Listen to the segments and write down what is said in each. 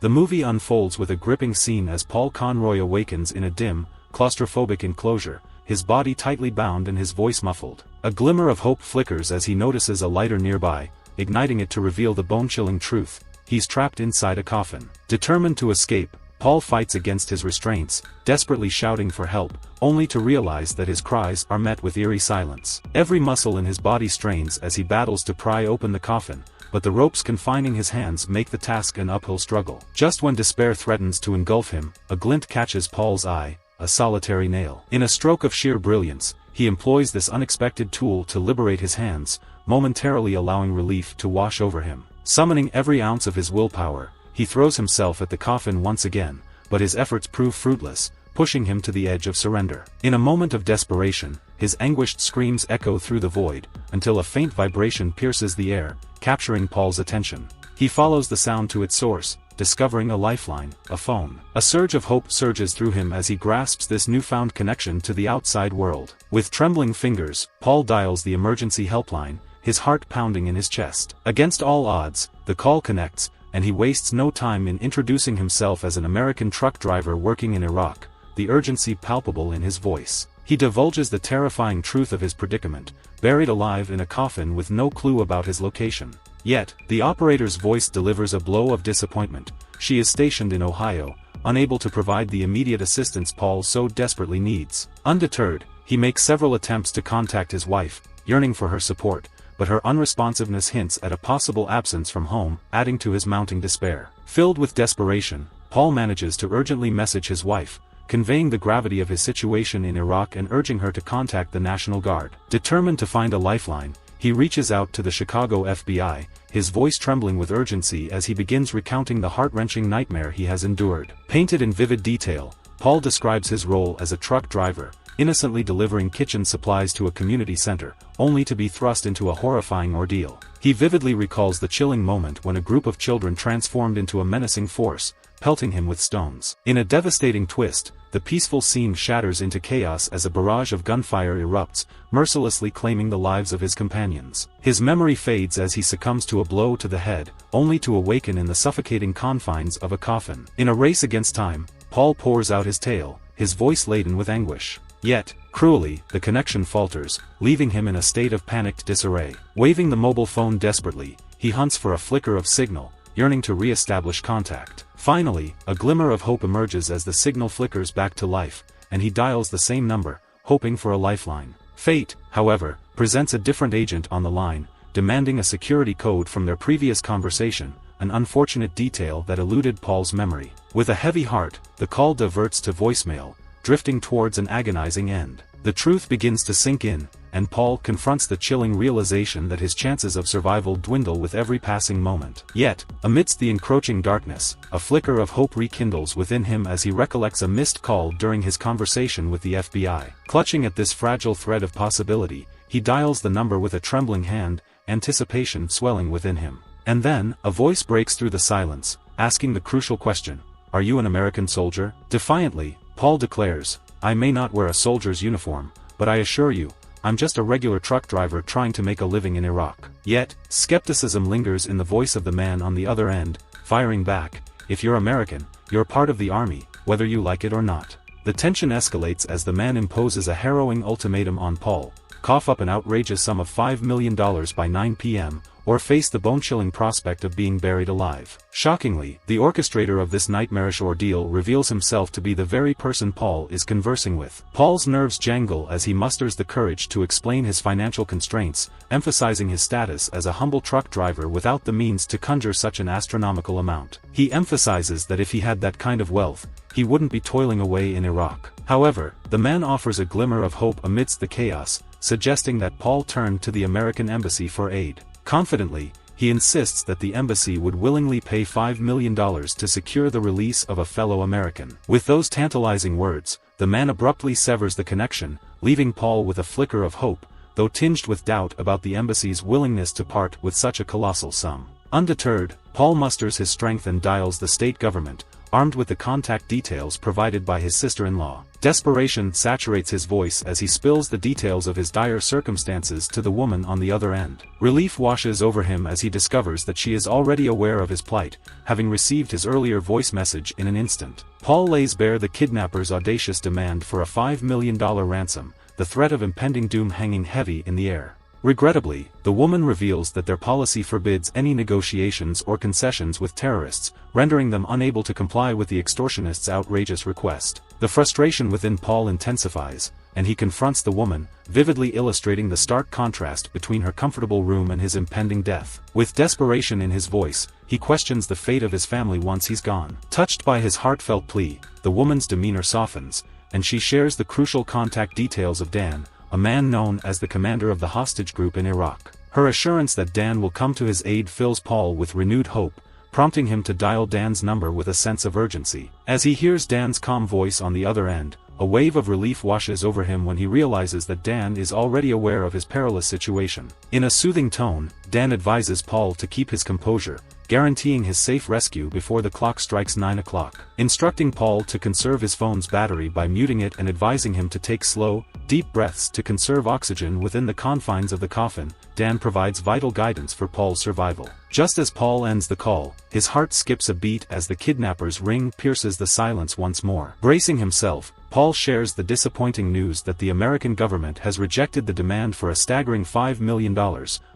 The movie unfolds with a gripping scene as Paul Conroy awakens in a dim, claustrophobic enclosure, his body tightly bound and his voice muffled. A glimmer of hope flickers as he notices a lighter nearby, igniting it to reveal the bone-chilling truth: he's trapped inside a coffin. Determined to escape, Paul fights against his restraints, desperately shouting for help, only to realize that his cries are met with eerie silence. Every muscle in his body strains as he battles to pry open the coffin, but the ropes confining his hands make the task an uphill struggle. Just when despair threatens to engulf him, a glint catches Paul's eye: a solitary nail. In a stroke of sheer brilliance, he employs this unexpected tool to liberate his hands, momentarily allowing relief to wash over him. Summoning every ounce of his willpower, he throws himself at the coffin once again, but his efforts prove fruitless, pushing him to the edge of surrender. In a moment of desperation, his anguished screams echo through the void, until a faint vibration pierces the air, capturing Paul's attention. He follows the sound to its source, discovering a lifeline: a phone. A surge of hope surges through him as he grasps this newfound connection to the outside world. With trembling fingers, Paul dials the emergency helpline, his heart pounding in his chest. Against all odds, the call connects, and he wastes no time in introducing himself as an American truck driver working in Iraq, the urgency palpable in his voice. He divulges the terrifying truth of his predicament: buried alive in a coffin with no clue about his location. Yet, the operator's voice delivers a blow of disappointment. She is stationed in Ohio, unable to provide the immediate assistance Paul so desperately needs. Undeterred, he makes several attempts to contact his wife, yearning for her support, but her unresponsiveness hints at a possible absence from home, adding to his mounting despair. Filled with desperation, Paul manages to urgently message his wife, conveying the gravity of his situation in Iraq and urging her to contact the National Guard. Determined to find a lifeline, he reaches out to the Chicago FBI, his voice trembling with urgency as he begins recounting the heart-wrenching nightmare he has endured. Painted in vivid detail, Paul describes his role as a truck driver, innocently delivering kitchen supplies to a community center, only to be thrust into a horrifying ordeal. He vividly recalls the chilling moment when a group of children transformed into a menacing force, pelting him with stones. In a devastating twist, the peaceful scene shatters into chaos as a barrage of gunfire erupts, mercilessly claiming the lives of his companions. His memory fades as he succumbs to a blow to the head, only to awaken in the suffocating confines of a coffin. In a race against time, Paul pours out his tale, his voice laden with anguish. Yet, cruelly, the connection falters, leaving him in a state of panicked disarray. Waving the mobile phone desperately, he hunts for a flicker of signal, yearning to re-establish contact. Finally, a glimmer of hope emerges as the signal flickers back to life, and he dials the same number, hoping for a lifeline. Fate, however, presents a different agent on the line, demanding a security code from their previous conversation, an unfortunate detail that eluded Paul's memory. With a heavy heart, the call diverts to voicemail, drifting towards an agonizing end. The truth begins to sink in, and Paul confronts the chilling realization that his chances of survival dwindle with every passing moment. Yet, amidst the encroaching darkness, a flicker of hope rekindles within him as he recollects a missed call during his conversation with the FBI. Clutching at this fragile thread of possibility, he dials the number with a trembling hand, anticipation swelling within him. And then, a voice breaks through the silence, asking the crucial question: "Are you an American soldier?" Defiantly, Paul declares, "I may not wear a soldier's uniform, but I assure you, I'm just a regular truck driver trying to make a living in Iraq." Yet, skepticism lingers in the voice of the man on the other end, firing back: "If you're American, you're part of the army, whether you like it or not." The tension escalates as the man imposes a harrowing ultimatum on Paul: cough up an outrageous sum of $5 million by 9 p.m., or face the bone-chilling prospect of being buried alive. Shockingly, the orchestrator of this nightmarish ordeal reveals himself to be the very person Paul is conversing with. Paul's nerves jangle as he musters the courage to explain his financial constraints, emphasizing his status as a humble truck driver without the means to conjure such an astronomical amount. He emphasizes that if he had that kind of wealth, he wouldn't be toiling away in Iraq. However, the man offers a glimmer of hope amidst the chaos, suggesting that Paul turn to the American embassy for aid. Confidently, he insists that the embassy would willingly pay $5 million to secure the release of a fellow American. With those tantalizing words, the man abruptly severs the connection, leaving Paul with a flicker of hope, though tinged with doubt about the embassy's willingness to part with such a colossal sum. Undeterred, Paul musters his strength and dials the state government, armed with the contact details provided by his sister-in-law. Desperation saturates his voice as he spills the details of his dire circumstances to the woman on the other end. Relief washes over him as he discovers that she is already aware of his plight, having received his earlier voice message in an instant. Paul lays bare the kidnapper's audacious demand for a $5 million ransom, the threat of impending doom hanging heavy in the air. Regrettably, the woman reveals that their policy forbids any negotiations or concessions with terrorists, rendering them unable to comply with the extortionist's outrageous request. The frustration within Paul intensifies, and he confronts the woman, vividly illustrating the stark contrast between her comfortable room and his impending death. With desperation in his voice, he questions the fate of his family once he's gone. Touched by his heartfelt plea, the woman's demeanor softens, and she shares the crucial contact details of Dan, a man known as the commander of the hostage group in Iraq. Her assurance that Dan will come to his aid fills Paul with renewed hope, prompting him to dial Dan's number with a sense of urgency. As he hears Dan's calm voice on the other end, a wave of relief washes over him when he realizes that Dan is already aware of his perilous situation. In a soothing tone, Dan advises Paul to keep his composure, guaranteeing his safe rescue before the clock strikes 9 o'clock. Instructing Paul to conserve his phone's battery by muting it and advising him to take slow, deep breaths to conserve oxygen within the confines of the coffin, Dan provides vital guidance for Paul's survival. Just as Paul ends the call, his heart skips a beat as the kidnapper's ring pierces the silence once more. Bracing himself, Paul shares the disappointing news that the American government has rejected the demand for a staggering $5 million,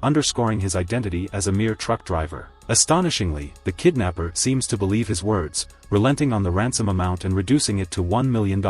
underscoring his identity as a mere truck driver. Astonishingly, the kidnapper seems to believe his words, relenting on the ransom amount and reducing it to $1 million.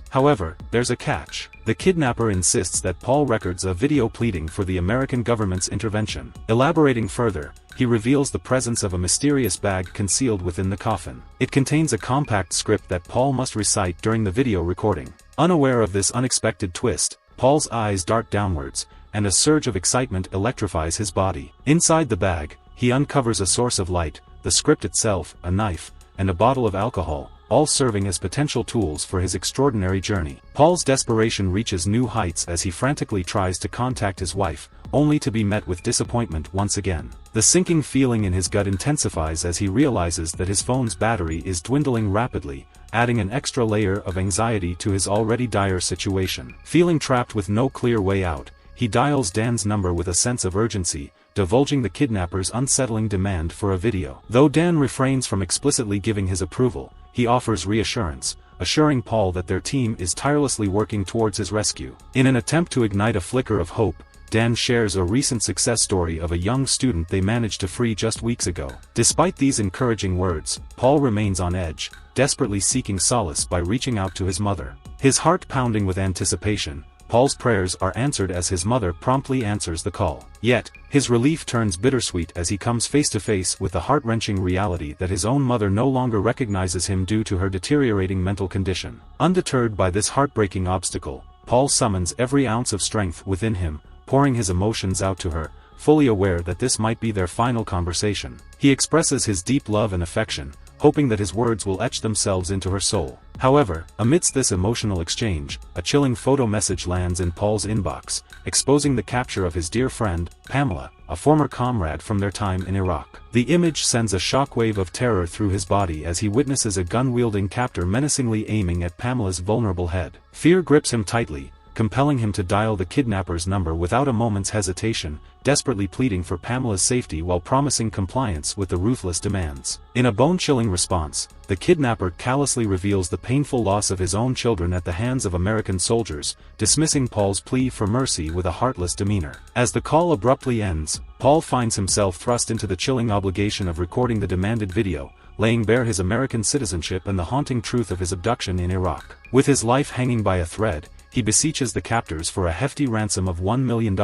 However, there's a catch. The kidnapper insists that Paul records a video pleading for the American government's intervention. Elaborating further, he reveals the presence of a mysterious bag concealed within the coffin. It contains a compact script that Paul must recite during the video recording. Unaware of this unexpected twist, Paul's eyes dart downwards, and a surge of excitement electrifies his body. Inside the bag, he uncovers a source of light, the script itself, a knife, and a bottle of alcohol, all serving as potential tools for his extraordinary journey. Paul's desperation reaches new heights as he frantically tries to contact his wife, only to be met with disappointment once again. The sinking feeling in his gut intensifies as he realizes that his phone's battery is dwindling rapidly, adding an extra layer of anxiety to his already dire situation. Feeling trapped with no clear way out, he dials Dan's number with a sense of urgency, divulging the kidnapper's unsettling demand for a video. Though Dan refrains from explicitly giving his approval, he offers reassurance, assuring Paul that their team is tirelessly working towards his rescue. In an attempt to ignite a flicker of hope, Dan shares a recent success story of a young student they managed to free just weeks ago. Despite these encouraging words, Paul remains on edge, desperately seeking solace by reaching out to his mother. His heart pounding with anticipation, Paul's prayers are answered as his mother promptly answers the call. Yet, his relief turns bittersweet as he comes face to face with the heart-wrenching reality that his own mother no longer recognizes him due to her deteriorating mental condition. Undeterred by this heartbreaking obstacle, Paul summons every ounce of strength within him, pouring his emotions out to her, fully aware that this might be their final conversation. He expresses his deep love and affection, hoping that his words will etch themselves into her soul. However, amidst this emotional exchange, a chilling photo message lands in Paul's inbox, exposing the capture of his dear friend, Pamela, a former comrade from their time in Iraq. The image sends a shockwave of terror through his body as he witnesses a gun-wielding captor menacingly aiming at Pamela's vulnerable head. Fear grips him tightly, compelling him to dial the kidnapper's number without a moment's hesitation, desperately pleading for Pamela's safety while promising compliance with the ruthless demands. In a bone-chilling response, the kidnapper callously reveals the painful loss of his own children at the hands of American soldiers, dismissing Paul's plea for mercy with a heartless demeanor. As the call abruptly ends, Paul finds himself thrust into the chilling obligation of recording the demanded video, laying bare his American citizenship and the haunting truth of his abduction in Iraq. With his life hanging by a thread, he beseeches the captors for a hefty ransom of $1 million,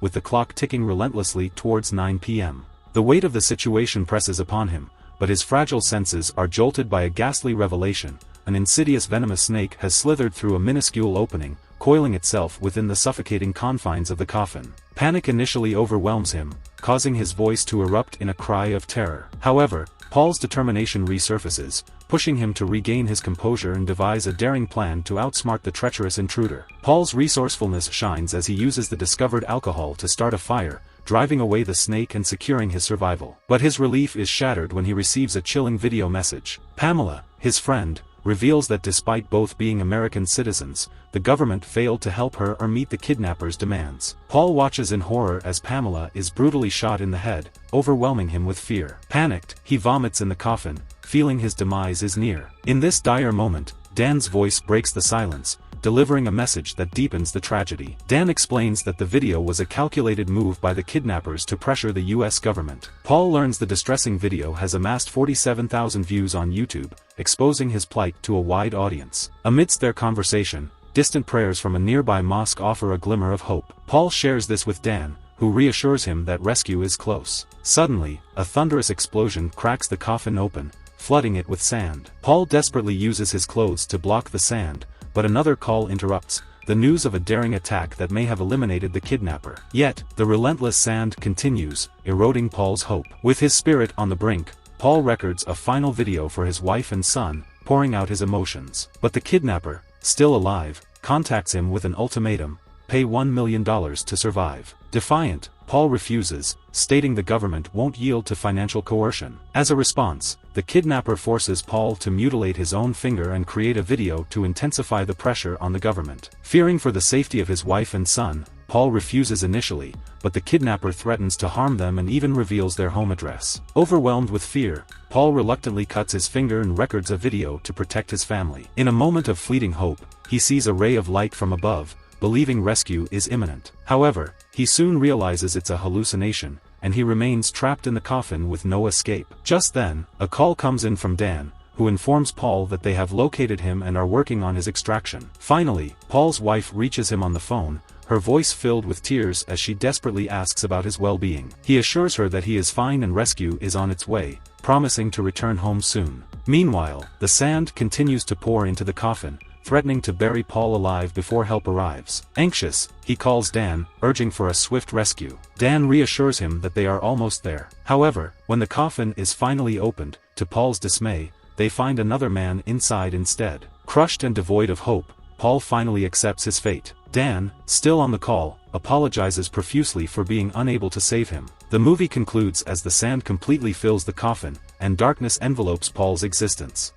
with the clock ticking relentlessly towards 9 p.m. The weight of the situation presses upon him, but his fragile senses are jolted by a ghastly revelation. An insidious venomous snake has slithered through a minuscule opening, coiling itself within the suffocating confines of the coffin. Panic initially overwhelms him, causing his voice to erupt in a cry of terror. However, Paul's determination resurfaces, pushing him to regain his composure and devise a daring plan to outsmart the treacherous intruder. Paul's resourcefulness shines as he uses the discovered alcohol to start a fire, driving away the snake and securing his survival. But his relief is shattered when he receives a chilling video message. Pamela, his friend, reveals that despite both being American citizens, the government failed to help her or meet the kidnapper's demands. Paul watches in horror as Pamela is brutally shot in the head, overwhelming him with fear. Panicked, he vomits in the coffin, feeling his demise is near. In this dire moment, Dan's voice breaks the silence, delivering a message that deepens the tragedy. Dan explains that the video was a calculated move by the kidnappers to pressure the US government. Paul learns the distressing video has amassed 47,000 views on YouTube, exposing his plight to a wide audience. Amidst their conversation, distant prayers from a nearby mosque offer a glimmer of hope. Paul shares this with Dan, who reassures him that rescue is close. Suddenly, a thunderous explosion cracks the coffin open, flooding it with sand. Paul desperately uses his clothes to block the sand, but another call interrupts, the news of a daring attack that may have eliminated the kidnapper. Yet, the relentless sand continues, eroding Paul's hope. With his spirit on the brink, Paul records a final video for his wife and son, pouring out his emotions. But the kidnapper, still alive, contacts him with an ultimatum: pay $1 million to survive. Defiant, Paul refuses, stating the government won't yield to financial coercion. As a response, the kidnapper forces Paul to mutilate his own finger and create a video to intensify the pressure on the government. Fearing for the safety of his wife and son, Paul refuses initially, but the kidnapper threatens to harm them and even reveals their home address. Overwhelmed with fear, Paul reluctantly cuts his finger and records a video to protect his family. In a moment of fleeting hope, he sees a ray of light from above, believing rescue is imminent. However, he soon realizes it's a hallucination, and he remains trapped in the coffin with no escape. Just then, a call comes in from Dan, who informs Paul that they have located him and are working on his extraction. Finally, Paul's wife reaches him on the phone, her voice filled with tears as she desperately asks about his well-being. He assures her that he is fine and rescue is on its way, promising to return home soon. Meanwhile, the sand continues to pour into the coffin, threatening to bury Paul alive before help arrives. Anxious, he calls Dan, urging for a swift rescue. Dan reassures him that they are almost there. However, when the coffin is finally opened, to Paul's dismay, they find another man inside instead. Crushed and devoid of hope, Paul finally accepts his fate. Dan, still on the call, apologizes profusely for being unable to save him. The movie concludes as the sand completely fills the coffin, and darkness envelopes Paul's existence.